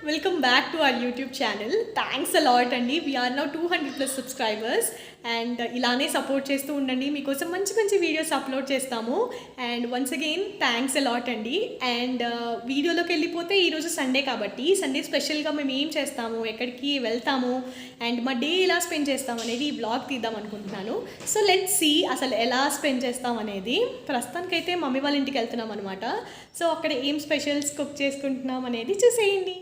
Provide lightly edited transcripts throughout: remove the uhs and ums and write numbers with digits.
Welcome back to our YouTube channel. Thanks a lot అండి. We are now 200+ subscribers and ఇలానే support చేస్తూ ఉండండి. మీకోసం మంచి మంచి వీడియోస్ అప్లోడ్ చేస్తాము. And once again thanks a lot అండి. అండ్ వీడియోలోకి వెళ్ళిపోతే ఈరోజు సండే కాబట్టి సండే స్పెషల్గా మేము ఏం చేస్తాము, ఎక్కడికి వెళ్తాము అండ్ మా డే ఎలా స్పెండ్ చేస్తాం అనేది ఈ బ్లాగ్ తీద్దాం అనుకుంటున్నాను. సో లెట్స్ సీ అసలు ఎలా స్పెండ్ చేస్తాం అనేది. ప్రస్తుతానికైతే మమ్మీ వాళ్ళ ఇంటికి వెళ్తున్నాం అనమాట. సో అక్కడ ఏం స్పెషల్స్ కుక్ చేసుకుంటున్నాం అనేది చూసేయండి.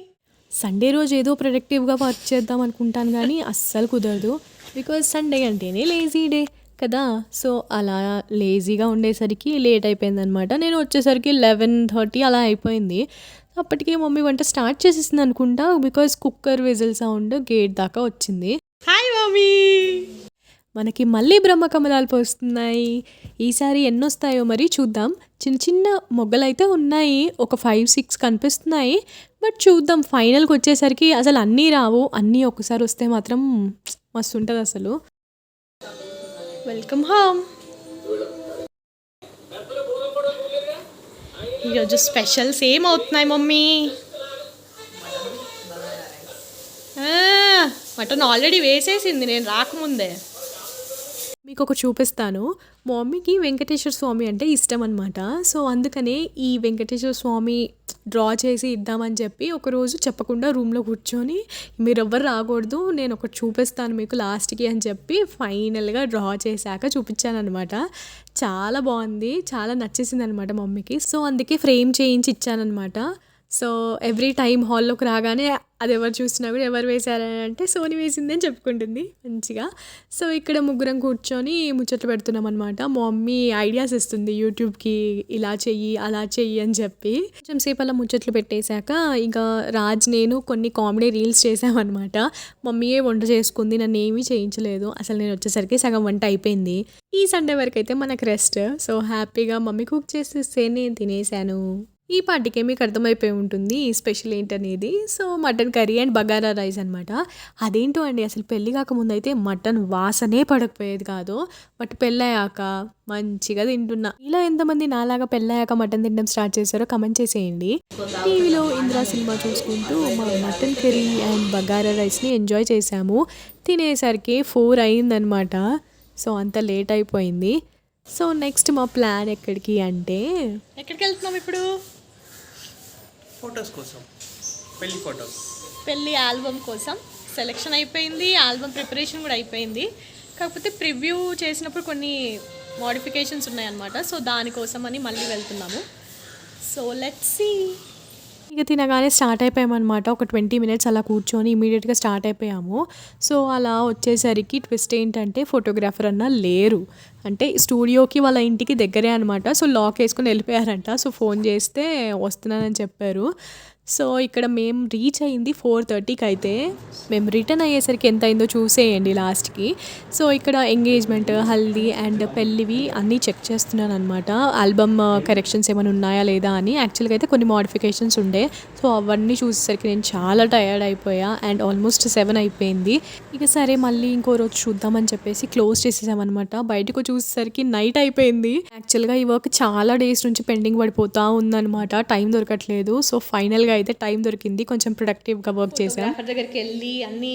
సండే రోజు ఏదో ప్రొడక్టివ్గా వర్క్ చేద్దాం అనుకుంటాను కానీ అస్సలు కుదరదు. బికాజ్ సండే అంటేనే లేజీ డే కదా. సో అలా లేజీగా ఉండేసరికి లేట్ అయిపోయిందనమాట. నేను వచ్చేసరికి 11:30 అలా అయిపోయింది. అప్పటికే మమ్మీ వంట స్టార్ట్ చేసేసింది అనుకుంటా. Because cooker whistle sound gate దాకా వచ్చింది. Hi mummy. మనకి మళ్ళీ బ్రహ్మకమలాలు పోస్తున్నాయి. ఈసారి ఎన్నొస్తాయో మరి చూద్దాం. చిన్న చిన్న మొగ్గలైతే ఉన్నాయి, ఒక 5-6 కనిపిస్తున్నాయి. బట్ చూద్దాం, ఫైనల్కి వచ్చేసరికి అసలు అన్నీ రావు. అన్నీ ఒకసారి వస్తే మాత్రం మస్తు ఉంటుంది అసలు. Welcome home. ఈరోజు స్పెషల్స్ ఏమవుతున్నాయి మమ్మీ? మటన్ ఆల్రెడీ వేసేసింది నేను రాకముందే. మీకు ఒక చూపిస్తాను. మా మమ్మీకి వెంకటేశ్వర స్వామి అంటే ఇష్టం అనమాట. సో అందుకనే ఈ వెంకటేశ్వర స్వామి డ్రా చేసి ఇద్దామని చెప్పి ఒకరోజు చెప్పకుండా రూమ్లో కూర్చొని మీరు ఎవ్వరు రాకూడదు, నేను ఒకటి చూపిస్తాను మీకు లాస్ట్కి అని చెప్పి ఫైనల్గా డ్రా చేశాక చూపించాను అనమాట. చాలా బాగుంది, చాలా నచ్చేసింది అనమాట మమ్మీకి. సో అందుకే ఫ్రేమ్ చేయించి ఇచ్చానమాట. సో ఎవ్రీ టైం హాల్లోకి రాగానే అది ఎవరు చూసినా కూడా ఎవరు వేశారని అంటే సోని వేసిందని చెప్పుకుంటుంది మంచిగా. సో ఇక్కడ ముగ్గురం కూర్చొని ముచ్చట్లు పెడుతున్నాం అనమాట. మా మమ్మీ ఐడియాస్ ఇస్తుంది యూట్యూబ్కి, ఇలా చెయ్యి అలా చెయ్యి అని చెప్పి. కొంచెం సేపు అలా ముచ్చట్లు పెట్టేశాక ఇంకా రాజ్ నేను కొన్ని కామెడీ రీల్స్ చేసామన్నమాట. మమ్మీయే వంట చేసుకుంది, నన్ను ఏమీ చేయించలేదు. అసలు నేను వచ్చేసరికి సగం వంట అయిపోయింది. ఈ సండే వరకు అయితే మనకు రెస్ట్. సో హ్యాపీగా మమ్మీ కుక్ చేసేస్తే నేను తినేసాను. ఈ పార్టీకే మీకు అర్థమైపోయి ఉంటుంది ఈ స్పెషల్ ఏంటనేది. So mutton curry and bagara rice అనమాట. అదేంటో అండి, అసలు పెళ్ళి కాకముందు అయితే మటన్ వాసనే పడకపోయేది కాదు. బట్ పెళ్ళయ్యాక మంచిగా తింటున్నా. ఇలా ఎంతమంది నాలాగా పెళ్ళయ్యాక మటన్ తినడం స్టార్ట్ చేశారో కమెంట్ చేసేయండి. టీవీలో ఇంద్రా సినిమా చూసుకుంటూ మా మటన్ కర్రీ అండ్ బగారా రైస్ని ఎంజాయ్ చేసాము. తినేసరికి 4 అయిందనమాట. సో అంత లేట్ అయిపోయింది. సో నెక్స్ట్ మా ప్లాన్ ఎక్కడికి అంటే, ఎక్కడికి వెళ్తున్నాం ఇప్పుడు? ఫొటోస్ కోసం, పెళ్లి ఫొటోస్, పెళ్ళి ఆల్బమ్ కోసం సెలెక్షన్ అయిపోయింది. ఆల్బమ్ ప్రిపరేషన్ కూడా అయిపోయింది. కాకపోతే ప్రివ్యూ చేసినప్పుడు కొన్ని మోడిఫికేషన్స్ ఉన్నాయన్నమాట. సో దానికోసం అని మళ్ళీ వెళ్తున్నాము. So let's see. ఇక తినగానే స్టార్ట్ అయిపోయామన్నమాట. ఒక 20 minutes అలా కూర్చొని ఇమీడియట్గా స్టార్ట్ అయిపోయాము. సో అలా వచ్చేసరికి ట్విస్ట్ ఏంటంటే ఫోటోగ్రాఫర్ అన్న లేరు. అంటే స్టూడియోకి వాళ్ళ ఇంటికి దగ్గరే అనమాట. సో లాక్ వేసుకొని వెళ్ళిపోయారంట. సో ఫోన్ చేస్తే వస్తున్నానని చెప్పారు. సో ఇక్కడ మేము రీచ్ అయింది 4:30కి. అయితే మేము రిటర్న్ అయ్యేసరికి ఎంత అయిందో చూసేయండి లాస్ట్కి. సో ఇక్కడ ఎంగేజ్మెంట్, హల్దీ అండ్ పెళ్ళివి అన్నీ చెక్ చేస్తున్నాను అనమాట. ఆల్బమ్ కరెక్షన్స్ ఏమైనా ఉన్నాయా లేదా అని. యాక్చువల్గా అయితే కొన్ని మోడిఫికేషన్స్ ఉండే. సో అవన్నీ చూసేసరికి నేను చాలా టయర్డ్ అయిపోయా అండ్ ఆల్మోస్ట్ 7 అయిపోయింది. ఇక సరే మళ్ళీ ఇంకో రోజు చూద్దామని చెప్పేసి క్లోజ్ చేసేసామన్నమాట. బయటకు చూసేసరికి నైట్ అయిపోయింది. యాక్చువల్గా ఈ వర్క్ చాలా డేస్ నుంచి పెండింగ్ పడిపోతూ ఉందన్నమాట. టైం దొరకట్లేదు. సో ఫైనల్గా అయితే టైం దొరికింది. కొంచెం ప్రొడక్టివ్గా వర్క్ చేసాం. ఫోటోగ్రాఫర్ దగ్గరికి వెళ్ళి అన్నీ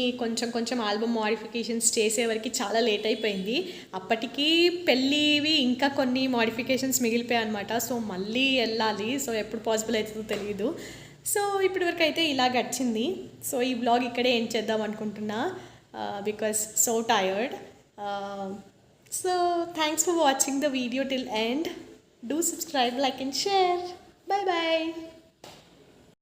కొంచెం ఆల్బమ్ మోడిఫికేషన్స్ చేసేవరకు చాలా లేట్ అయిపోయింది. అప్పటికి పెళ్ళివి ఇంకా కొన్ని మోడిఫికేషన్స్ మిగిలిపోయాయి అనమాట. సో మళ్ళీ వెళ్ళాలి. సో ఎప్పుడు పాసిబుల్ అవుతుందో తెలియదు. సో ఇప్పటి వరకు అయితే ఇలా గడిచింది. సో ఈ బ్లాగ్ ఇక్కడే ఎండ్ చేద్దాం అనుకుంటున్నా. Because so tired. So thanks for watching the video till end. Do subscribe, like and share. Bye bye.